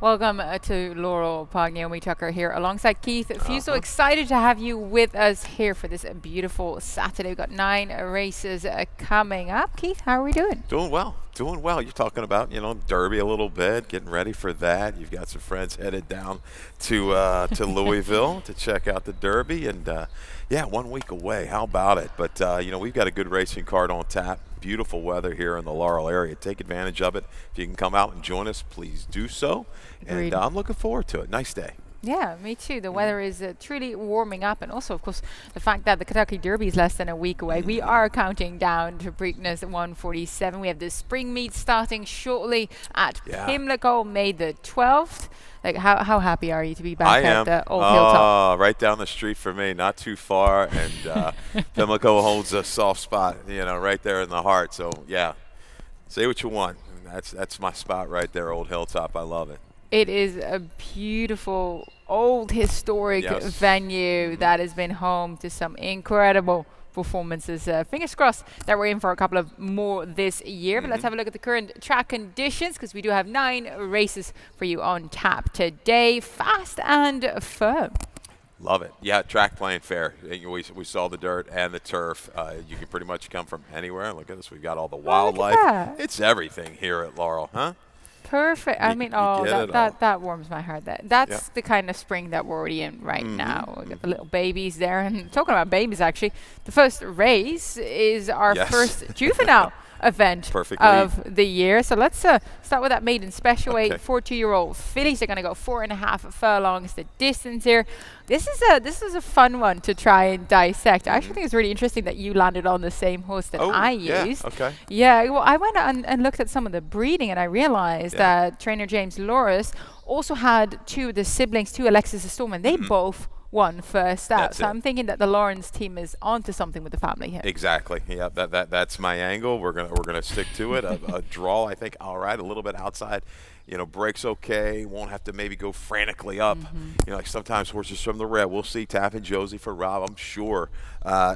Welcome to Laurel Park. Naomi Tucker here alongside Keith. Feel so excited to have you with us here for this beautiful Saturday. We've got 9 races coming up. Keith, how are we doing? Doing well, doing well. You're talking about, Derby a little bit, getting ready for that. You've got some friends headed down to Louisville to check out the Derby, and yeah, 1 week away. How about it? But we've got a good racing card on tap. Beautiful weather here in the Laurel area. Take advantage of it. If you can come out and join us, please do so. Agreed. And I'm looking forward to it. Nice day. Yeah, me too. The weather is truly warming up, and also, of course, the fact that the Kentucky Derby is less than a week away. We are counting down to Preakness 147. We have the spring meet starting shortly at Pimlico, May the 12th. Like, how happy are you to be back at the Old Hilltop? Right down the street for me, not too far, and Pimlico holds a soft spot, right there in the heart. So yeah, say what you want. That's my spot right there, Old Hilltop. I love it. It is a beautiful, old, historic venue that has been home to some incredible performances. Fingers crossed that we're in for a couple of more this year. But let's have a look at the current track conditions, because we do have 9 races for you on tap today. Fast and firm. Love it. Yeah, track playing fair. We saw the dirt and the turf. You can pretty much come from anywhere. Look at this. We've got all the wildlife. It's everything here at Laurel, huh? Perfect. I mean, that warms my heart. That's the kind of spring that we're already in right now. We got the little babies there. And talking about babies, actually, the first race is our first juvenile event of the year. So let's start with that maiden special weight 4-2-year-old fillies. They're going to go 4.5 furlongs the distance here. This is a fun one to try and dissect. I actually think it's really interesting that you landed on the same horse that I used. Yeah, well, I went and looked at some of the breeding, and I realized that trainer James Loris also had 2 of the siblings, 2 Alexis Storm, and they both won first out. So I'm thinking that the Lawrence team is onto something with the family here. Exactly. Yeah, that's my angle. We're gonna stick to it. A draw, I think. All right, a little bit outside. Breaks okay. Won't have to maybe go frantically up. Like sometimes horses from the red. We'll see. Tapping Josie for Rob. I'm sure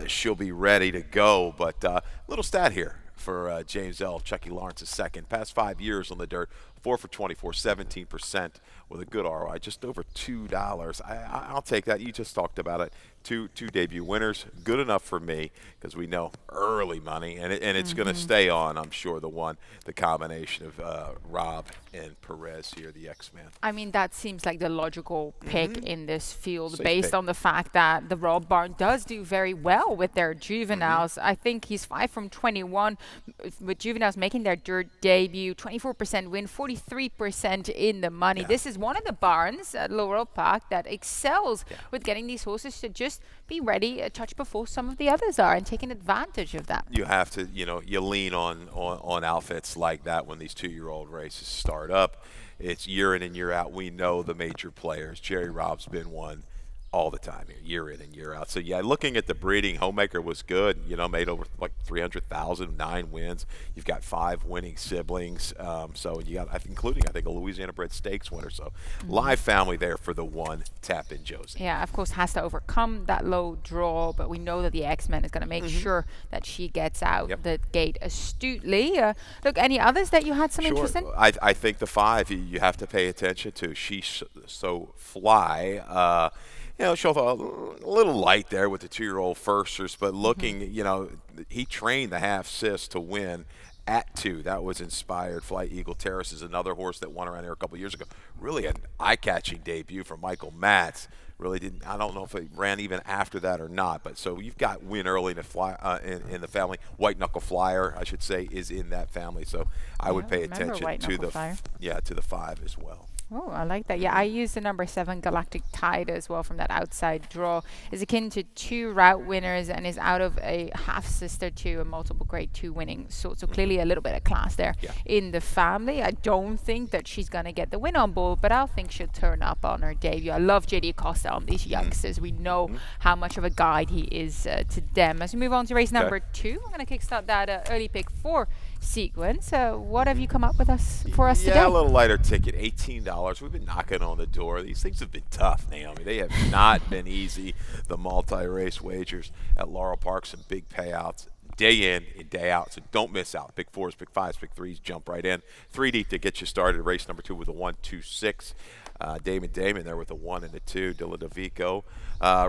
she'll be ready to go. But little stat here for James L. Chucky Lawrence is second. Past 5 years on the dirt, 4 for 24, 17% with a good ROI, just over $2. I'll take that. You just talked about it. Two debut winners, good enough for me, because we know early money, and it's going to stay on. I'm sure the combination of Rob and Perez here, the X-Man. I mean, that seems like the logical pick in this field, based on the fact that the Royal Barn does do very well with their juveniles. I think he's 5 from 21 with juveniles making their dirt debut, 24% win, 43% in the money. This is one of the barns at Laurel Park that excels with getting these horses to just be ready a touch before some of the others are, and taking advantage of that. You have to, you lean on outfits like that when these 2-year-old races start up. It's year in and year out. We know the major players. Jerry Rob's been one all the time, year in and year out. So yeah, looking at the breeding, Homemaker was good. Made over like 300,000, 9 wins. You've got 5 winning siblings. So you got, including I think a Louisiana bred stakes winner. So live family there for the one Tap in Josie. Yeah, of course has to overcome that low draw, but we know that the X-Men is going to make sure that she gets out the gate astutely. Look, any others that you had some interest in? I think the 5 you have to pay attention to. She's So Fly. She'll a little light there with the 2-year-old firsters, but looking, he trained the half sis to win at 2. That was inspired. Flight Eagle Terrace is another horse that won around here a couple years ago. Really an eye-catching debut from Michael Matz. Really didn't. I don't know if it ran even after that or not. But so you've got Win Early in the family. White Knuckle Flyer, I should say, is in that family. So I would pay attention to the 5 as well. Oh, I like that. Yeah, I used the number 7 Galactic Tide as well from that outside draw. Is akin to 2 route winners and is out of a half sister to a multiple grade 2 winning. So clearly a little bit of class there in the family. I don't think that she's going to get the win on board, but I think she'll turn up on her debut. I love JD Acosta on these youngsters. We know how much of a guide he is to them. As we move on to race number 2, we're going to kickstart that early pick 4 sequence. What have you come up with for us today? Yeah, a little lighter ticket, $18. We've been knocking on the door. These things have been tough, Naomi. They have not been easy. The multi-race wagers at Laurel Park, some big payouts. day in and day out. So don't miss out. Pick 4s, pick 5s, pick 3s, jump right in. 3 deep to get you started. Race number 2 with a 1-2-6. Damon there with a 1 and a 2. Dilla DeVico.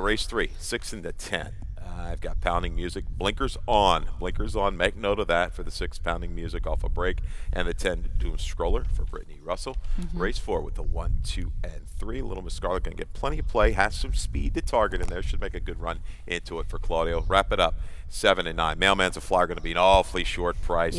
Race 3, 6 and a 10. I've got pounding music. Blinkers on. Blinkers on. Make note of that for the 6 pounding music off a break. And the 10 doom scroller for Brittany Russell. Race 4 with the 1, 2, and 3. Little Miss Scarlett going to get plenty of play. Has some speed to target in there. Should make a good run into it for Claudio. Wrap it up. 7 and 9. Mailman's a Flyer going to be an awfully short price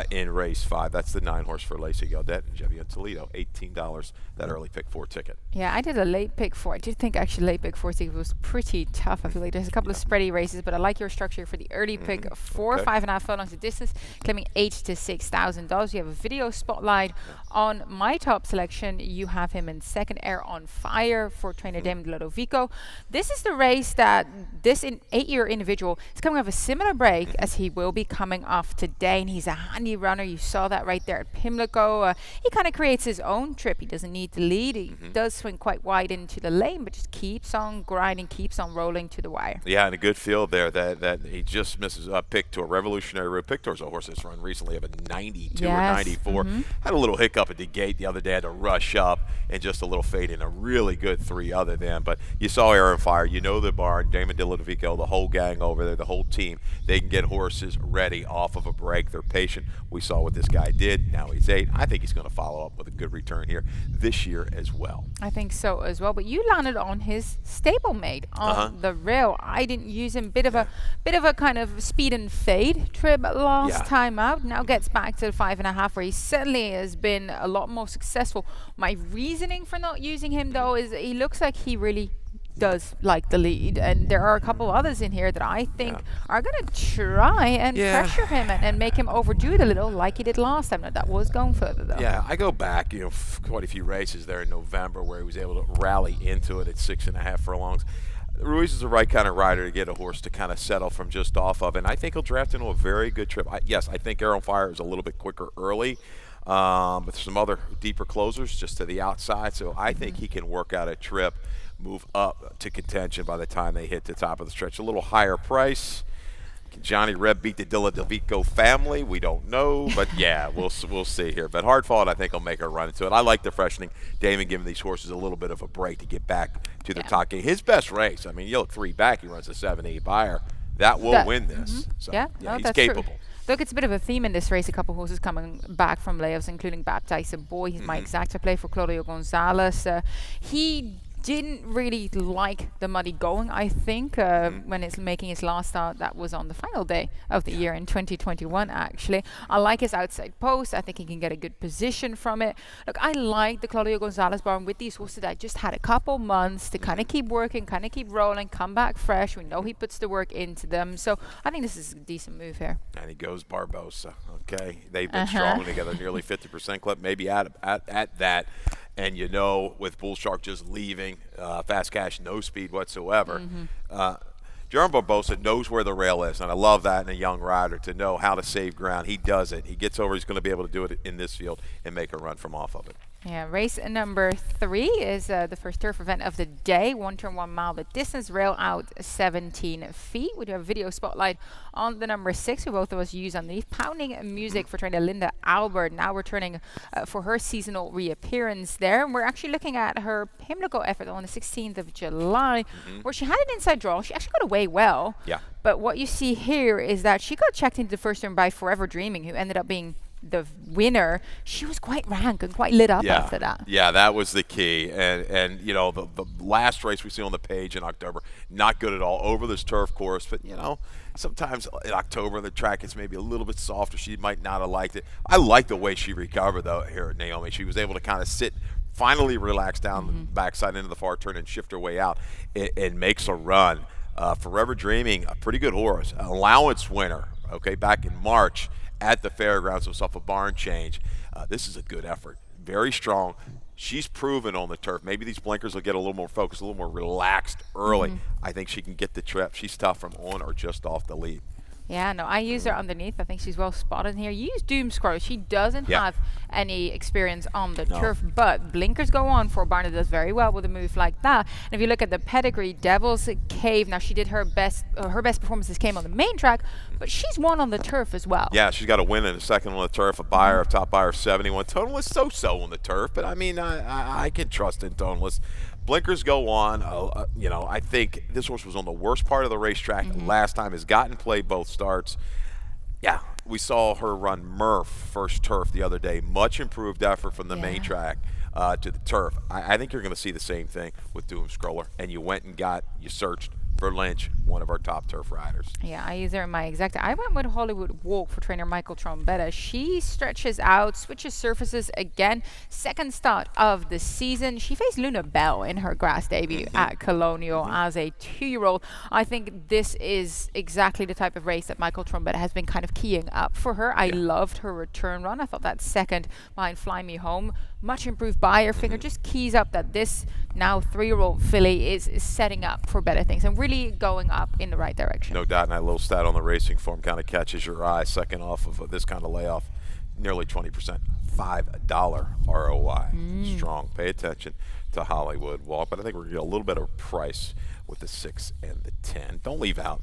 in race 5. That's the 9 horse for Lacey Gaudet and Jevian Toledo. $18, that early pick 4 ticket. Yeah, I did a late pick 4. I did think actually late pick 4 ticket was pretty tough. I feel like there's a couple of spready races, but I like your structure for the early pick 4, 5.5 furlongs of distance, claiming $8,000 to $6,000. You have a video spotlight on my top selection. You have him in second, Air on Fire for trainer Damon Lodovico. This is the race that this 8-year individual is coming off a similar break as he will be coming off today, and he's a handy runner. You saw that right there at Pimlico. He kind of creates his own trip. He doesn't need to lead. He does swing quite wide into the lane, but just keeps on grinding, keeps on rolling to the wire. Yeah, and a good field there that he just misses a pick to a revolutionary route. Pictor's a horse that's run recently of a 92 or 94. Had a little hiccup at the gate the other day, had to rush up and just a little fade in a really good 3 other than. But you saw Air on Fire. You know the barn, Damon Lodovico, the whole gang over there, the whole team. They can get horses ready off of a break. They're patient. We saw what this guy did. Now he's 8. I think he's going to follow up with a good return here this year as well. I think so as well. But you landed on his stablemate on the rail. I didn't use him. Bit of a kind of speed and fade trip last time out. Now gets back to the 5.5, where he certainly has been a lot more successful. My reasoning for not using him though is he looks like he really does like the lead, and there are a couple others in here that I think are going to try and pressure him and make him overdo it a little like he did last time. Now, that was going further though. Yeah, I go back, quite a few races there in November where he was able to rally into it at 6.5 furlongs. Ruiz is the right kind of rider to get a horse to kind of settle from just off of, and I think he'll draft into a very good trip. I think Air on Fire is a little bit quicker early, but there's some other deeper closers just to the outside, so I think he can work out a trip, move up to contention by the time they hit the top of the stretch. A little higher price. Can Johnny Reb beat the Dilla DeVico family? We don't know, but yeah, we'll see here. But hard fought, I think he'll make a run into it. I like the freshening. Damon giving these horses a little bit of a break to get back to the top game. His best race, I mean, you look 3 back, he runs a 7-8 buyer. That will win this. So, he's capable. True. Look, it's a bit of a theme in this race. A couple of horses coming back from layoffs, including Baptized Boy. He's my exacta play for Claudio Gonzalez. He didn't really like the muddy going, I think, when it's making his last start. That was on the final day of the year in 2021, actually. I like his outside post. I think he can get a good position from it. Look, I like the Claudio Gonzalez barn with these horses that just had a couple months to kind of keep working, kind of keep rolling, come back fresh. We know he puts the work into them. So I think this is a decent move here. And he goes Barbosa, okay? They've been strong together, nearly 50% clip, maybe at that. And with Bull Shark just leaving, Fast Cash, no speed whatsoever. Jerome Barbosa knows where the rail is, and I love that in a young rider to know how to save ground. He does it. He gets over. He's going to be able to do it in this field and make a run from off of it. Yeah, race number 3 is the first turf event of the day. 1 turn, 1 mile. The distance, rail out 17 feet. We do have a video spotlight on the number 6, who both of us use underneath. Pounding music for trainer Linda Albert, now returning for her seasonal reappearance there. And we're actually looking at her Pimlico effort on the 16th of July, where she had an inside draw. She actually got away well. Yeah. But what you see here is that she got checked into the first turn by Forever Dreaming, who ended up being the winner. She was quite rank and quite lit up after that. Yeah, that was the key. And the last race we see on the page in October, not good at all over this turf course. But, sometimes in October the track is maybe a little bit softer. She might not have liked it. I like the way she recovered, though, here at Naomi. She was able to kind of sit, finally relax down the backside into the far turn and shift her way out and makes a run. Forever Dreaming, a pretty good horse. An allowance winner, back in March at the fairgrounds, himself a barn change. This is a good effort. Very strong. She's proven on the turf. Maybe these blinkers will get a little more focused, a little more relaxed early. I think she can get the trip. She's tough from on or just off the lead. Yeah, no, I use her underneath. I think she's well spotted here. You use Doom Scroll. She doesn't have any experience on the turf, but blinkers go on for a barn that does very well with a move like that. And if you look at the pedigree, Devil's Cave, now she did her best performances came on the main track, but she's won on the turf as well. Yeah, she's got a win in the second on the turf, a top buyer of 71. Tonalist so-so on the turf, but I mean, I can trust in Tonalist. Blinkers go on. I think this horse was on the worst part of the racetrack last time, has gotten played both starts. Yeah, we saw her run Murph first turf the other day. Much improved effort from the main track to the turf. I think you're going to see the same thing with Doom Scroller. And you searched for Lynch, one of our top turf riders. Yeah, I use her in my exact. I went with Hollywood Walk for trainer Michael Trombetta. She stretches out, switches surfaces again. Second start of the season. She faced Luna Bell in her grass debut at Colonial as a 2-year-old. I think this is exactly the type of race that Michael Trombetta has been kind of keying up for her. I loved her return run. I thought that second behind Fly Me Home, much improved by her finger, just keys up that this now 3-year-old filly is setting up for better things and really going up in the right direction. No doubt, and that little stat on the racing form kind of catches your eye. Second off of this kind of layoff, nearly 20%, $5 ROI. Strong. Pay attention to Hollywood Walk, but I think we're going to get a little bit of price with the 6 and the 10. Don't leave out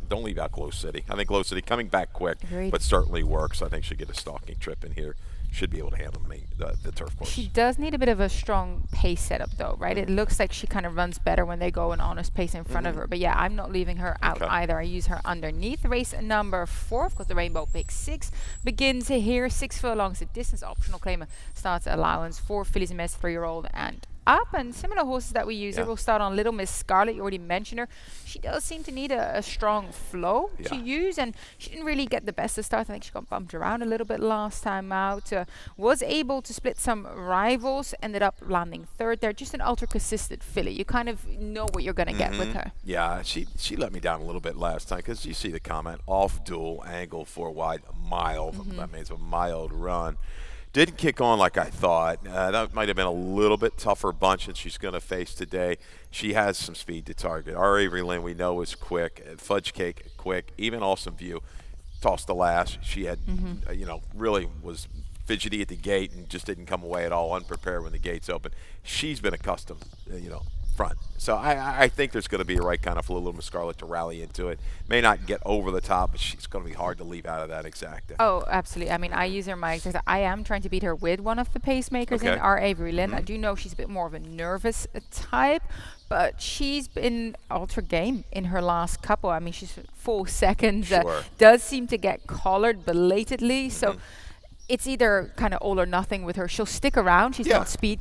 Glow City. I think Glow City coming back quick, but certainly works. I think she'll get a stalking trip in here. Should be able to handle the turf course. She does need a bit of a strong pace setup though, right? It looks like she kind of runs better when they go an honest pace in front of her. But yeah, I'm not leaving her out either. I use her underneath. Race number 4, of course, the Rainbow Pick 6 begins here. 6 furlongs the distance. Optional claim starts allowance for fillies and mares 3-year-old and up, and similar horses that we use. We'll start on Little Miss Scarlet. You already mentioned her. She does seem to need a strong flow to use, and she didn't really get the best of start. I think she got bumped around a little bit last time out. Was able to split some rivals, ended up landing 3rd there. Just an ultra consistent filly. You kind of know what you're going to get with her. Yeah, she let me down a little bit last time because you see the comment, off dual, angle 4 wide, mild. That means a mild run. Didn't kick on like I thought. That might have been a little bit tougher bunch that she's going to face today. She has some speed to target. Our Avery Lynn we know is quick. Fudge Cake quick. Even Awesome View tossed the last. She had, really was fidgety at the gate and just didn't come away at all unprepared when the gates opened. She's been accustomed, front. So I think there's going to be a right kind of Little Miss Scarlet to rally into it. May not get over the top, but she's going to be hard to leave out of that exacta. Oh, absolutely. I mean, I use her in my exacta. I am trying to beat her with one of the pacemakers in our Avery Lynn. I do know she's a bit more of a nervous type, but she's been ultra game in her last couple. I mean, she's 4 seconds. Does seem to get collared belatedly. So it's either kind of all or nothing with her. She'll stick around. She's not speed.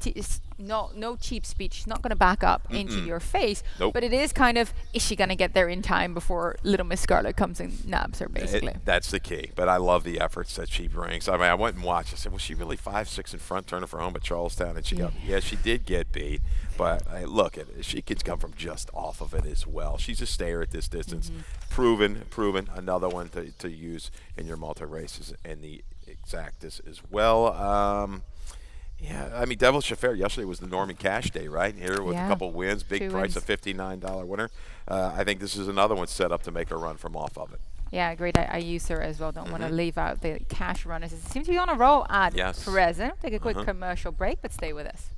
No cheap speed. She's not going to back up into your face. But it is kind of, is she going to get there in time before Little Miss Scarlet comes and nabs her, basically? That's the key. But I love the efforts that she brings. I mean, I went and watched. I said, was she really 5-6 in front, turning for home at Charlestown? And she got, she did get beat. But look, she can come from just off of it as well. She's a stayer at this distance. Proven. Another one to use in your multi-races and the exactas as well. I mean, Devil's Affair yesterday was the Norman Cash Day, right? Here with a couple wins, big price, a $59 winner. I think this is another one set up to make a run from off of it. Yeah, agreed. I use her as well. Don't want to leave out the cash runners. It seems to be on a roll at present. Take a quick commercial break, but stay with us.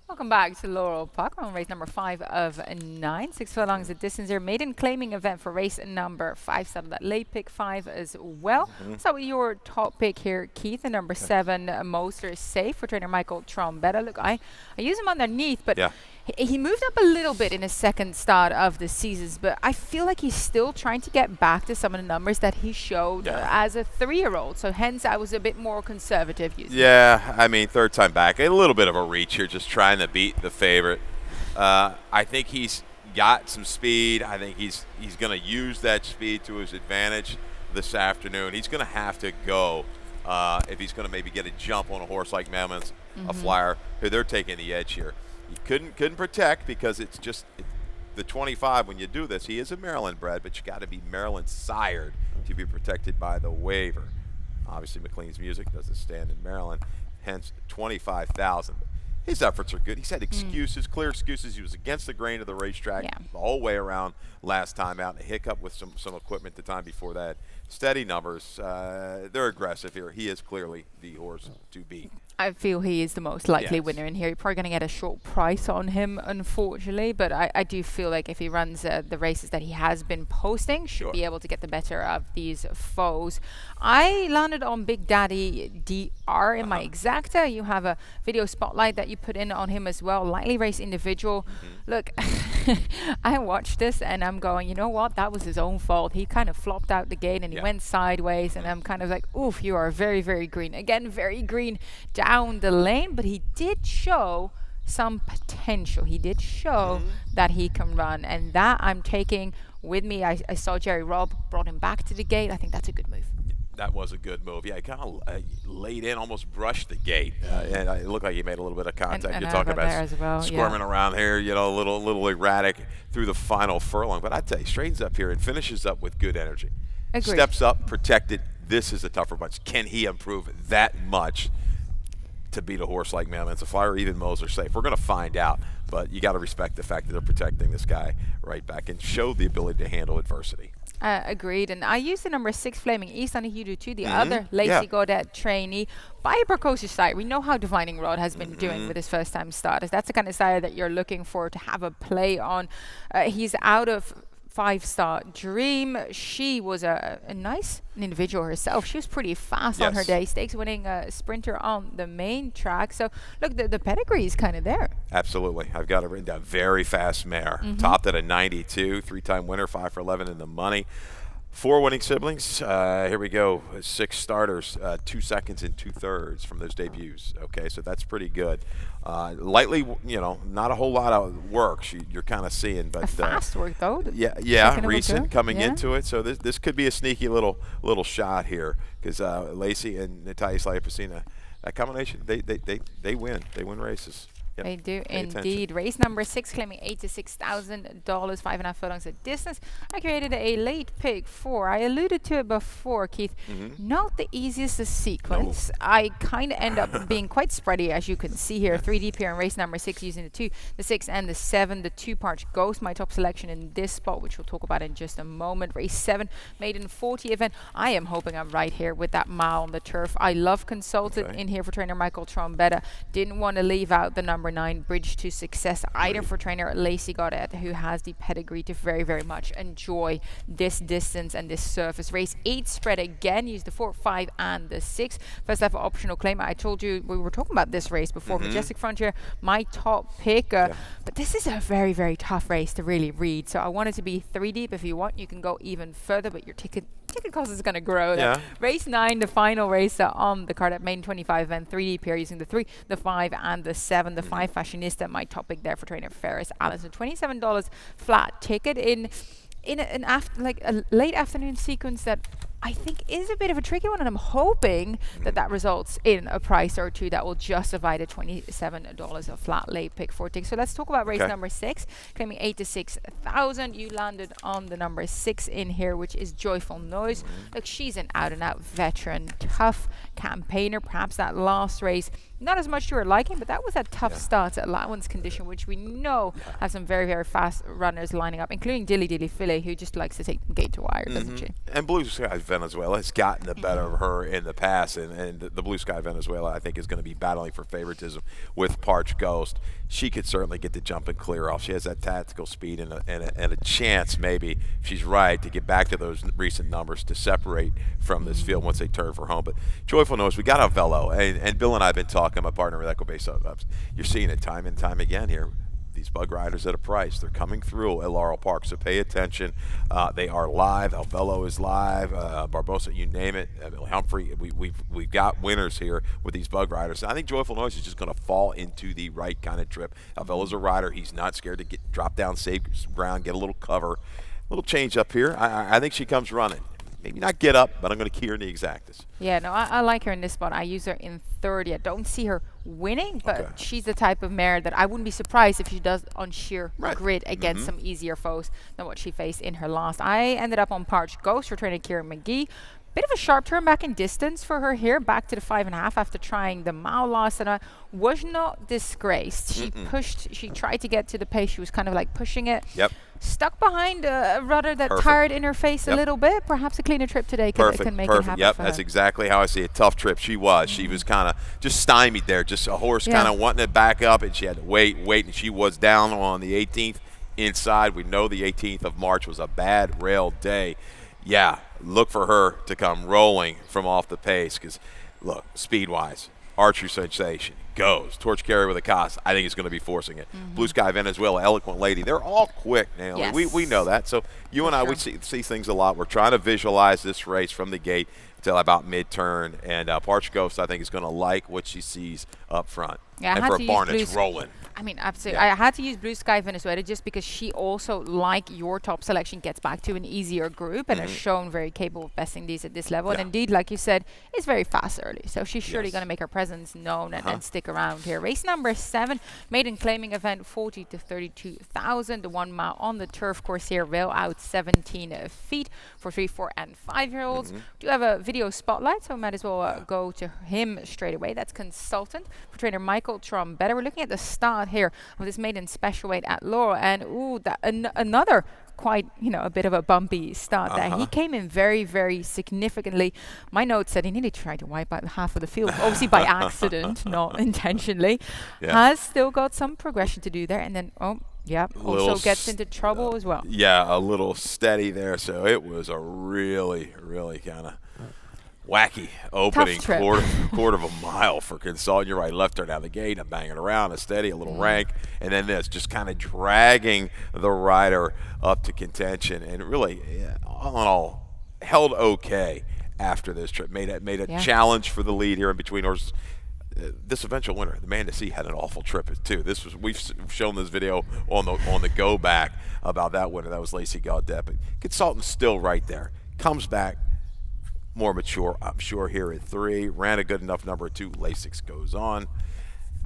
Welcome back to Laurel Park. We're on race number 5 of 9. 6 furlongs the distance here. Maiden claiming event for race number 5. Started that late pick 5 as well. So your top pick here, Keith, the number 7, Moster is safe for trainer Michael Trombetta. Look, I use him underneath, but he moved up a little bit in his second start of the seasons, but I feel like he's still trying to get back to some of the numbers that he showed as a 3-year-old. So hence I was a bit more conservative using I mean, third time back. A little bit of a reach here, just trying to beat the favorite. I think he's got some speed. I think he's going to use that speed to his advantage this afternoon. He's going to have to go if he's going to maybe get a jump on a horse like Mammoth, a flyer, who they're taking the edge here. He couldn't protect because it's just the 25. When you do this, he is a Maryland bred, but you got to be Maryland sired to be protected by the waiver. Obviously, McLean's Music doesn't stand in Maryland, hence 25,000. His efforts are good. He's had excuses, clear excuses. He was against the grain of the racetrack the whole way around last time out. A hiccup with some equipment the time before that. Steady numbers. They're aggressive here. He is clearly the horse to beat. I feel he is the most likely winner in here. You're probably going to get a short price on him, unfortunately, but I do feel like if he runs the races that he has been posting, should be able to get the better of these foes. I landed on Big Daddy DR in my exacta. You have a video spotlight that you put in on him as well. Lightly race individual. Look, I watched this and I'm going, you know what? That was his own fault. He kind of flopped out the gate and he went sideways, and I'm kind of like, oof, you are very, very green. Again, very green down the lane, but he did show some potential. He did show that he can run, and that I'm taking with me. I saw Jerry Robb brought him back to the gate. I think that's a good move. That was a good move. Yeah, he kind of laid in, almost brushed the gate, and it looked like he made a little bit of contact. And You're talking about squirming around here, a little erratic through the final furlong. But I tell you, straightens up here and finishes up with good energy. Agreed. Steps up, protected. This is a tougher bunch. Can he improve that much to beat a horse like Mammoth, a flyer, even Moser safe? We're going to find out, but you got to respect the fact that they're protecting this guy right back and show the ability to handle adversity. Agreed. And I used the number 6 Flaming East. I think you do too. The other Lacey Godet trainee by a precocious sire. We know how Divining Rod has been doing with his first time starters. That's the kind of sire that you're looking for to have a play on. He's out of 5-star Dream. She was a nice individual herself. She was pretty fast on her day. Stakes winning sprinter on the main track. So look, the pedigree is kind of there. Absolutely. I've got it written down. Very fast mare. Topped at a 92. 3-time winner, 5 for 11 in the money. 4 winning siblings. Here we go. 6 starters, 2 seconds and 2/3 from those debuts. Okay, so that's pretty good. Lightly, not a whole lot of work you're kind of seeing, but fast work though. Yeah, recent coming into it. So this could be a sneaky little shot here, because Lacey and Natalia Slayapacina, that combination, they win. They win races. Yep. They do indeed. Race number 6, claiming $8,000 to $6,000, 5.5 furlongs of distance. I created a late pick 4. I alluded to it before, Keith. Not the easiest to sequence. I kind of end up being quite spready, as you can see here. 3 deep here in race number 6, using the 2, the 6, and the 7. The 2-part Ghost, my top selection in this spot, which we'll talk about in just a moment. Race 7, maiden 40 event. I am hoping I'm right here with that mile on the turf. I love Consulted in here for trainer Michael Trombetta. Didn't want to leave out the number 9, Bridge to Success, either for trainer Lacey Godet, who has the pedigree to very, very much enjoy this distance and this surface. Race 8 spread again, use the 4, 5, and the 6. First half optional claim. I told you we were talking about this race before. Majestic Frontier, my top pick. But this is a very, very tough race to really read. So I wanted to be 3 deep. If you want, you can go even further, but your ticket cost is going to grow. Race 9, the final race on the card at main 25 event, 3 deep here, using the 3, the 5, and the 7. The 5 Fashionista, my topic there for trainer Ferris Allison. $27 flat ticket in a late afternoon sequence that I think is a bit of a tricky one, and I'm hoping that results in a price or two that will justify the $27 of flat late pick 4 tickets. So let's talk about race number 6, claiming $8,000 to $6,000. You landed on the number 6 in here, which is Joyful Noise. Look, she's an out-and-out veteran, tough campaigner. Perhaps that last race, not as much to her liking, but that was a tough start at allowance condition, which we know has some very, very fast runners lining up, including Dilly Dilly Philly, who just likes to take them gate to wire, doesn't she? And Blue Sky Venezuela has gotten the better of her in the past, and the Blue Sky Venezuela, I think, is going to be battling for favoritism with Parch Ghost. She could certainly get the jump and clear off. She has that tactical speed and a chance, maybe, if she's right, to get back to those recent numbers to separate from this field once they turn for home. But Joyful Noise, we got a velo, and Bill and I have been talking, my partner with Echo Base. You're seeing it time and time again here. these bug riders at a price. They're coming through at Laurel Park, so pay attention. They are live. Alvello is live. Barbosa, you name it. Humphrey. We've got winners here with these bug riders. I think Joyful Noise is just going to fall into the right kind of trip. Alvello's a rider. He's not scared to drop down, save ground, get a little cover. A little change up here. I think she comes running. Maybe not get up, but I'm going to key her in the exactas. Yeah, no, I like her in this spot. I use her in 30. I don't see her winning, but she's the type of mare that I wouldn't be surprised if she does on sheer grid against some easier foes than what she faced in her last. I ended up on Parched Ghost for trainer Kieran McGee. Bit of a sharp turn back in distance for her here, back to the 5.5 after trying the mile loss, and I was not disgraced. She she tried to get to the pace. She was kind of like pushing it. Yep. Stuck behind a rudder that tired in her face a little bit. Perhaps a cleaner trip today can make it happen. Yep, for that's her. exactly how I see it. Tough trip. She was. She was kind of just stymied there. Just a horse kind of wanting to back up, and she had to wait, and she was down on the 18th inside. We know the 18th of March was a bad rail day. Yeah, look for her to come rolling from off the pace because, look, speed-wise, Archer Sensation goes. Torch Carrier with a cost. I think he's going to be forcing it. Blue Sky Venezuela, Eloquent Lady. They're all quick, Naomi. Yes. We know that. So you and I, we see things a lot. We're trying to visualize this race from the gate until about mid-turn. And Parched Ghost, I think, is going to like what she sees up front. Yeah, and for a barn, it's rolling. I mean, absolutely. I had to use Blue Sky Venezuela just because she also, like your top selection, gets back to an easier group and has shown very capable of besting these at this level. And indeed, like you said, is very fast early. So she's surely going to make her presence known and stick around here. Race number 7, maiden claiming event, 40 to 32,000. The 1 mile on the turf course here, rail out 17 feet for 3, 4, and 5-year-olds. Do have a video spotlight, so we might as well go to him straight away. That's consultant for trainer Michael Trombetta. We're looking at the start here of this maiden special weight at Laurel, and another quite, a bit of a bumpy start there. He came in very, very significantly. My note said he nearly tried to wipe out half of the field, obviously by accident, not intentionally. Has still got some progression to do there, and then also gets into trouble as well. Yeah, a little steady there, so it was a really, really kind of wacky opening quarter of a mile for Consultant. You're right, left her down the gate, and banging around, a steady, a little rank, and then this, just kind of dragging the rider up to contention, and really, all in all, held okay after this trip. Made a challenge for the lead here in between horses. This eventual winner, the Man to See, had an awful trip too. We've shown this video on the go back about that winner. That was Lacey Gaudet, but Consultant's still right there. Comes back. More mature, I'm sure, here at 3. Ran a good enough number 2. Lasix goes on.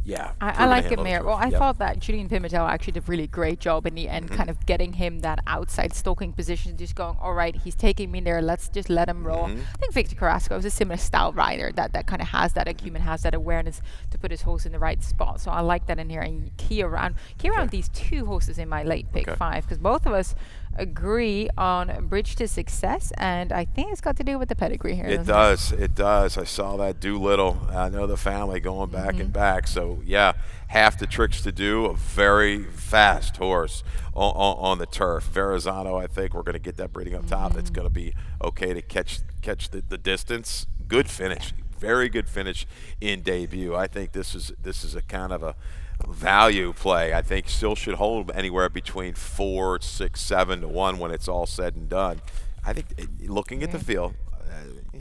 Yeah. I like it, Mayor. Well, I thought that Julian Pimentel actually did a really great job in the end, kind of getting him that outside stalking position, just going, all right, he's taking me there, let's just let him roll. I think Victor Carrasco is a similar style rider that kind of has that acumen, has that awareness to put his horse in the right spot. So I like that in here. And key around these 2 horses in my late pick 5, because both of us agree on Bridge to Success, and I think it's got to do with the pedigree here. It does. I saw that Doolittle. I know the family going back and back. So yeah, half the tricks to do. A very fast horse on the turf. Verrazano, I think we're going to get that breeding up top. It's going to be okay to catch the distance. Good finish. Very good finish in debut. I think this is a kind of a value play. I think still should hold anywhere between 4, 6, 7 to 1 when it's all said and done. I think looking at the field,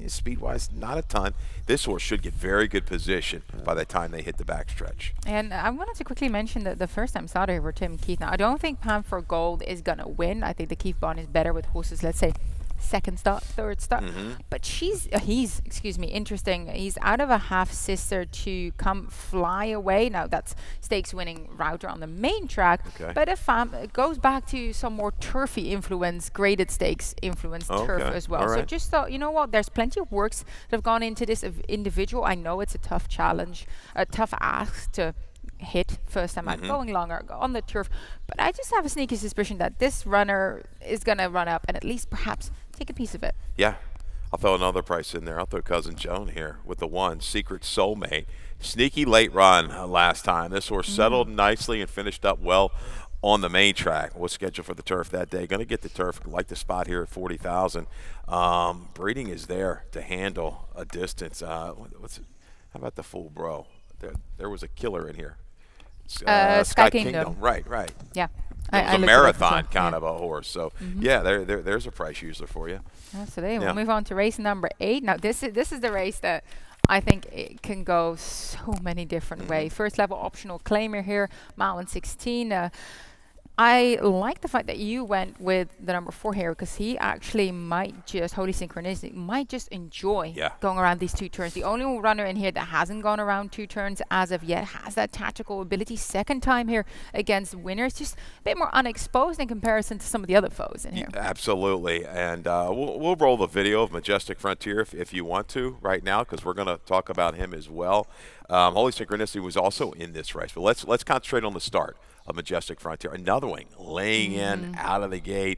speed-wise, not a ton. This horse should get very good position by the time they hit the backstretch. And I wanted to quickly mention that the first time starter here for Tim Keith. Now, I don't think Pam for Gold is going to win. I think the Keith Bond is better with horses, let's say, second start, third start. But he's interesting. He's out of a half sister to come fly away. Now that's stakes winning router on the main track. But if it goes back to some more turfy influence, graded stakes influence turf as well. So just thought, you know what, there's plenty of works that have gone into this individual. I know it's a tough challenge, a tough ask to hit first time out, going longer on the turf, but I just have a sneaky suspicion that this runner is going to run up and at least perhaps take a piece of it. Yeah, I'll throw another price in there. I'll throw Cousin Joan here with the 1, Secret Soulmate. Sneaky late run last time. This horse settled nicely and finished up well on the main track. Was scheduled for the turf that day. Going to get the turf. Like the spot here at 40,000. Breeding is there to handle a distance. How about the Full Bro? There was a killer in here. Sky Kingdom. Right. Yeah. It was a marathon kind of a horse. So, yeah, there's a price user for you. Absolutely. We'll move on to race number 8. Now, this is the race that I think it can go so many different ways. First level optional claimer here, mile and 16. I like the fact that you went with the number 4 here, because he actually might just, Holy Synchronicity, might just enjoy going around these 2 turns. The only runner in here that hasn't gone around 2 turns as of yet, has that tactical ability. Second time here against winners, just a bit more unexposed in comparison to some of the other foes in here. Absolutely. And we'll roll the video of Majestic Frontier if you want to right now, because we're going to talk about him as well. Holy Synchronicity was also in this race, but let's concentrate on the start of Majestic Frontier. Another wing laying in out of the gate,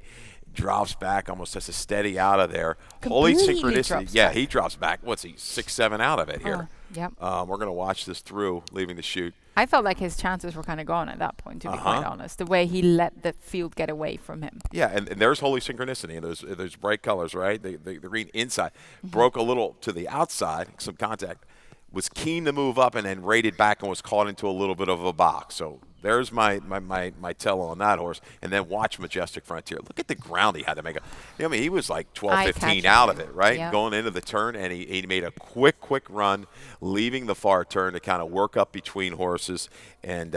drops back, almost has a steady out of there. Holy Synchronicity, he drops back. What's he, 6-7 out of it here? We're going to watch this through, leaving the chute. I felt like his chances were kind of gone at that point, to be quite honest, the way he let the field get away from him. Yeah, and there's Holy Synchronicity, and those bright colors, right? The green inside. Broke a little to the outside, some contact. Was keen to move up and then rated back and was caught into a little bit of a box. So there's my tell on that horse. And then watch Majestic Frontier. Look at the ground he had to make. He was like 12, 15 out of it, right? Yep. Going into the turn, and he made a quick run, leaving the far turn to kind of work up between horses. And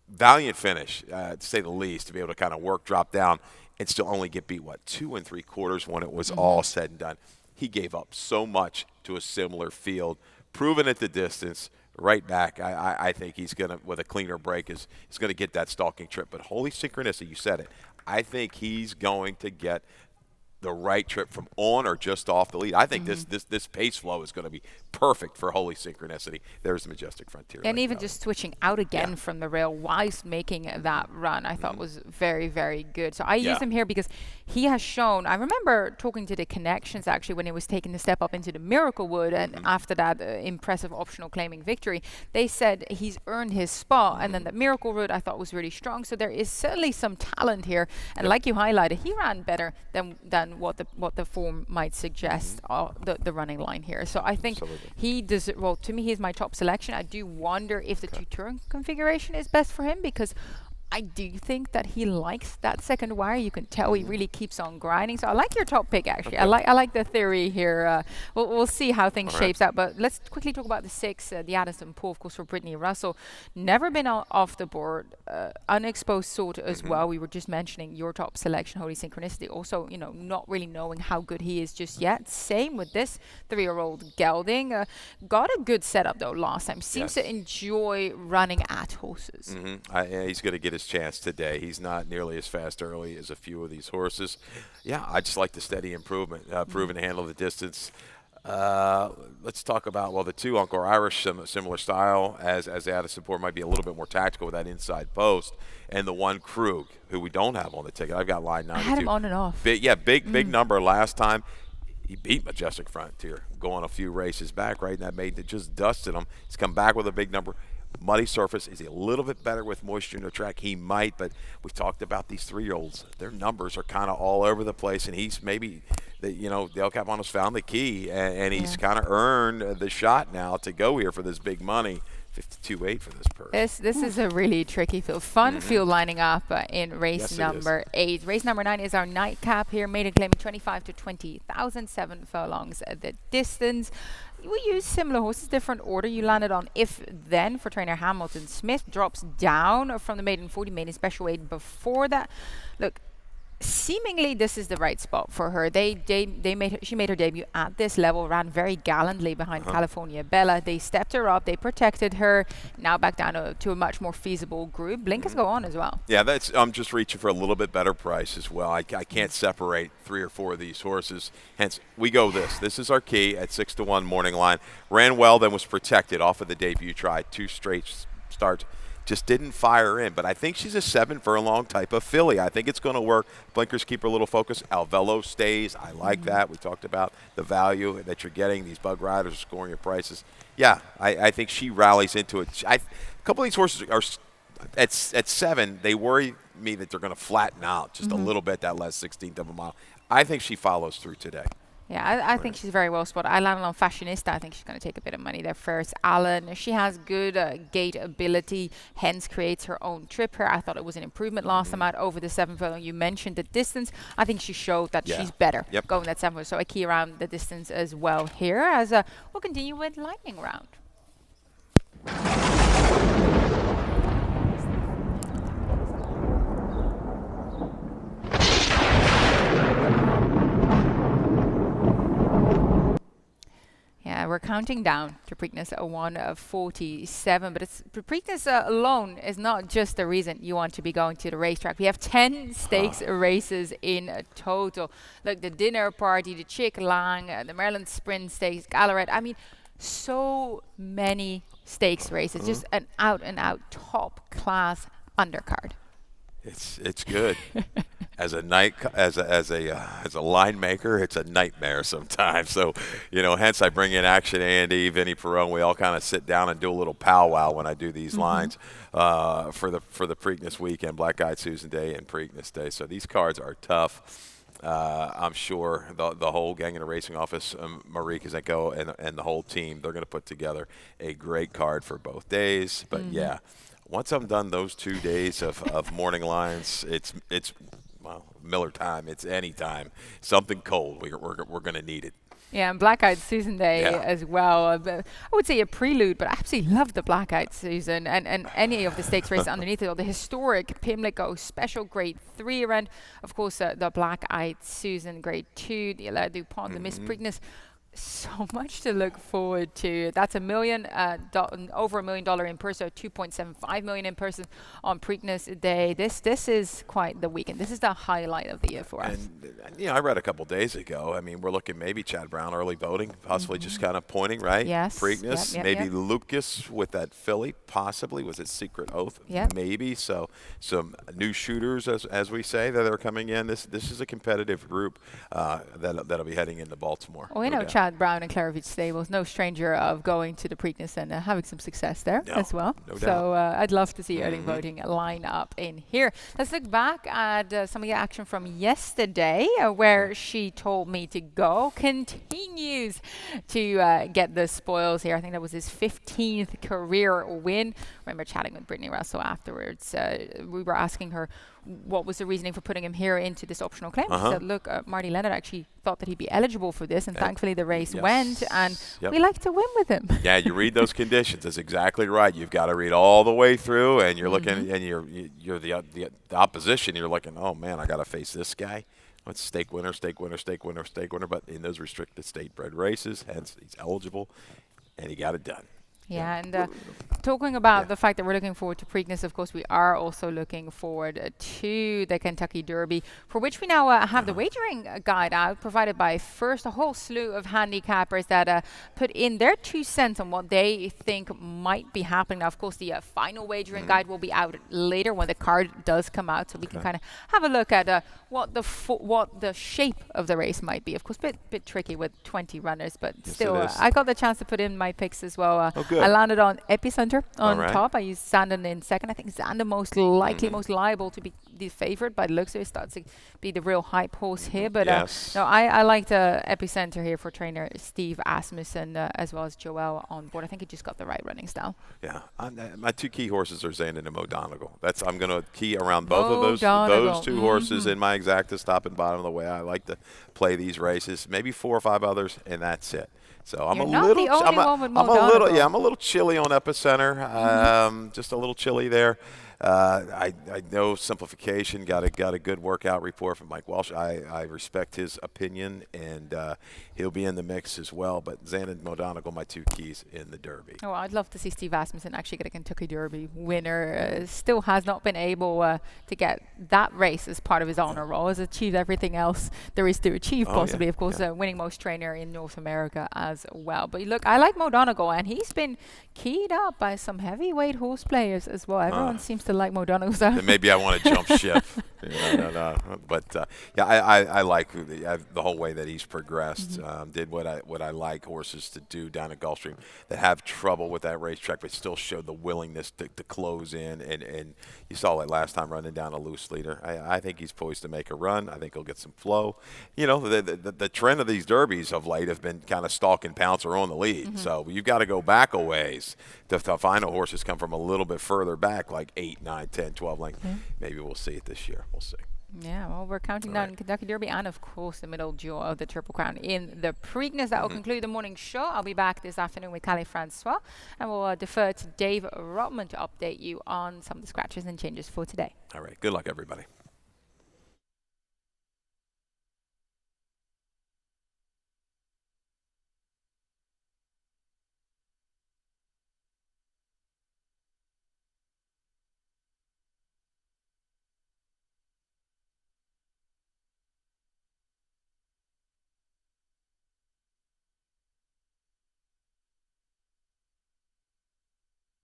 valiant finish, to say the least, to be able to kind of work, drop down, and still only get beat, 2 3/4 when it was all said and done. He gave up so much to a similar field, proven at the distance, right back. I think he's going to, with a cleaner break, is going to get that stalking trip. But Holy Synchronicity, you said it, I think he's going to get the right trip from on or just off the lead. I think this pace flow is going to be perfect for Holy Synchronicity. There's the Majestic Frontier. And even just switching out again from the rail whilst making that run, I thought was very, very good. So I use him here because he has shown, I remember talking to the Connections actually when he was taking the step up into the Miracle Wood, and after that impressive optional claiming victory, they said he's earned his spot. And then the Miracle Wood I thought was really strong. So there is certainly some talent here. And like you highlighted, he ran better than what the form might suggest, the running line here. So I think he does it well. To me, he's my top selection. I do wonder if the 2-turn configuration is best for him, because I do think that he likes that second wire. You can tell he really keeps on grinding. So I like your top pick, actually. I like the theory here. We'll see how things shapes out. But let's quickly talk about the 6, the Addison Pool, of course, for Brittany Russell. Never been off the board. Unexposed sort as well. We were just mentioning your top selection, Holy Synchronicity. Also, not really knowing how good he is just yet. Same with this 3-year-old gelding. Got a good setup, though, last time. Seems to enjoy running at horses. He's going to get his chance today. He's not nearly as fast early as a few of these horses. Yeah, I just like the steady improvement, proven to handle the distance. Let's talk about, the 2 Uncle Irish, similar style as Addison Port, might be a little bit more tactical with that inside post, and the 1 Krug, who we don't have on the ticket. I've got line 92. I had him on and off. Big number last time. He beat Majestic Frontier, going a few races back, right? And that made it just dusted him. He's come back with a big number. Muddy surface. Is he a little bit better with moisture in the track? He might, but we talked about these 3-year-olds. Their numbers are kind of all over the place, and he's maybe, Dale Capano's found the key, and he's kind of earned the shot now to go here for this big money. 52.8 for this purse. This is a really tricky field. Fun field lining up in race number 8. Race number 9 is our nightcap here. Maiden claiming 25 to 20,000, 7 furlongs the distance. We use similar horses, different order. You landed on If Then for trainer Hamilton Smith. Drops down from the maiden 40, maiden special weight before that. Look, seemingly this is the right spot for her. She made her debut at this level, ran very gallantly behind California Bella. They stepped her up, they protected her. Now back down to a much more feasible group. Blinkers go on as well. Yeah, I'm just reaching for a little bit better price as well. I can't separate 3 or 4 of these horses. Hence, we go this. This is our key at 6-1 morning line. Ran well, then was protected off of the debut try. 2 straight starts. Just didn't fire in, but I think she's a 7 furlong type of filly. I think it's going to work. Blinkers keep her a little focused. Alvelo stays. I like that. We talked about the value that you're getting. These bug riders are scoring your prices. Yeah, I think she rallies into it. A couple of these horses are at 7. They worry me that they're going to flatten out just a little bit that last 16th of a mile. I think she follows through today. Yeah, I think she's very well spotted. I landed on Fashionista. I think she's going to take a bit of money there first. Alan, she has good gate ability, hence creates her own trip here. I thought it was an improvement last time out over the 7 foot. You mentioned the distance. I think she showed that she's better going that 7 foot. So a key around the distance as well here. As we'll continue with lightning round. Yeah, we're counting down to Preakness 1:47, but Preakness alone is not just the reason you want to be going to the racetrack. We have 10 stakes races in total. Look, the dinner party, the Chick Lang, the Maryland Sprint Stakes, Galleret. I mean, so many stakes races, just an out-and-out top-class undercard. It's good. As a line maker, it's a nightmare sometimes. So, hence I bring in Action Andy, Vinny Perone. We all kind of sit down and do a little powwow when I do these lines for the Preakness weekend, Black Eyed Susan Day and Preakness Day. So these cards are tough. I'm sure the whole gang in the racing office, Marie Kazenko and the whole team, they're going to put together a great card for both days. But yeah, once I'm done those 2 days of morning lines, it's Miller time. It's any time. Something cold. We're going to need it. Yeah, and Black Eyed Susan Day as well. I would say a prelude, but I absolutely love the Black Eyed Susan and any of the stakes races underneath it. Or the historic Pimlico Special Grade 3 event. Of course, the Black Eyed Susan Grade 2, the Alain Dupont, the Miss Preakness. So much to look forward to. That's over $1 million in person, 2.75 million in person on Preakness Day. This is quite the weekend. This is the highlight of the year for us. And I read a couple days ago. I mean, we're looking maybe Chad Brown early voting, possibly just kind of pointing, right? Yes. Preakness, maybe Lucas with that filly, possibly. Was it Secret Oath? Maybe. So some new shooters, as we say, that are coming in. This is a competitive group that'll be heading into Baltimore. Well, Chad Brown and Clarovich Stables, no stranger of going to the Preakness and having some success there as well. No so I'd love to see early voting line up in here. Let's look back at some of the action from yesterday, where she told me to go. Continues to get the spoils here. I think that was his 15th career win. I remember chatting with Brittany Russell afterwards. We were asking her what was the reasoning for putting him here into this optional claim. She said, look, Marty Leonard actually thought that he'd be eligible for this, and thankfully the race went, and we like to win with him. Yeah, you read those conditions. That's exactly right. You've got to read all the way through, and you're looking, and you're the opposition. You're looking, oh, man, I got to face this guy. It's stake winner, stake winner, stake winner, stake winner. But in those restricted state bred races, hence he's eligible, and he got it done. Yeah, and talking about the fact that we're looking forward to Preakness, of course, we are also looking forward to the Kentucky Derby, for which we now have the wagering guide out, provided by First, a whole slew of handicappers that put in their 2 cents on what they think might be happening. Now, of course, the final wagering guide will be out later when the card does come out, so we can kind of have a look at what the shape of the race might be. Of course, bit tricky with 20 runners, but still, I got the chance to put in my picks as well. I landed on Epicenter on top. I used Zandon in second. I think Zandon most likely, most liable to be the favorite by the looks of it. Starts to be the real hype horse here. But no, I liked Epicenter here for trainer Steve Asmussen as well as Joel on board. I think he just got the right running style. Yeah, my 2 key horses are Zandon and Modonegal. I'm going to key around both of those 2 horses in my exacta top and bottom of the way I like to play these races. Maybe 4 or 5 others, and that's it. So I'm a little chilly on Epicenter, just a little chilly there. I know simplification got a good workout report from Mike Walsh. I respect his opinion, and he'll be in the mix as well. But Zan and Modonegal, my 2 keys in the Derby. Oh, I'd love to see Steve Asmussen actually get a Kentucky Derby winner. Still has not been able to get that race as part of his honor roll. Has achieved everything else there is to achieve, possibly. Of course, winning most trainer in North America as well. But look, I like Modonegal, and he's been keyed up by some heavyweight horse players as well. Everyone seems still like Mo Donegal, so. Then maybe I want to jump ship. No. But yeah, I like the whole way that he's progressed. Did what I like horses to do down at Gulfstream that have trouble with that racetrack, but still showed the willingness to close in. And you saw it last time running down a loose leader. I think he's poised to make a run. I think he'll get some flow. You know, the trend of these derbies of late have been kind of stalk and pounce or on the lead. So you've got to go back a ways to find a horse that's come from a little bit further back, like 8, 9, 10, 12 lengths. Maybe we'll see it this year. We'll see. Yeah, well, we're counting down Kentucky Derby and, of course, the middle duel of the Triple Crown in the Preakness. That will conclude the morning show. I'll be back this afternoon with Calais Francois, and we'll defer to Dave Rotman to update you on some of the scratches and changes for today. All right. Good luck, everybody.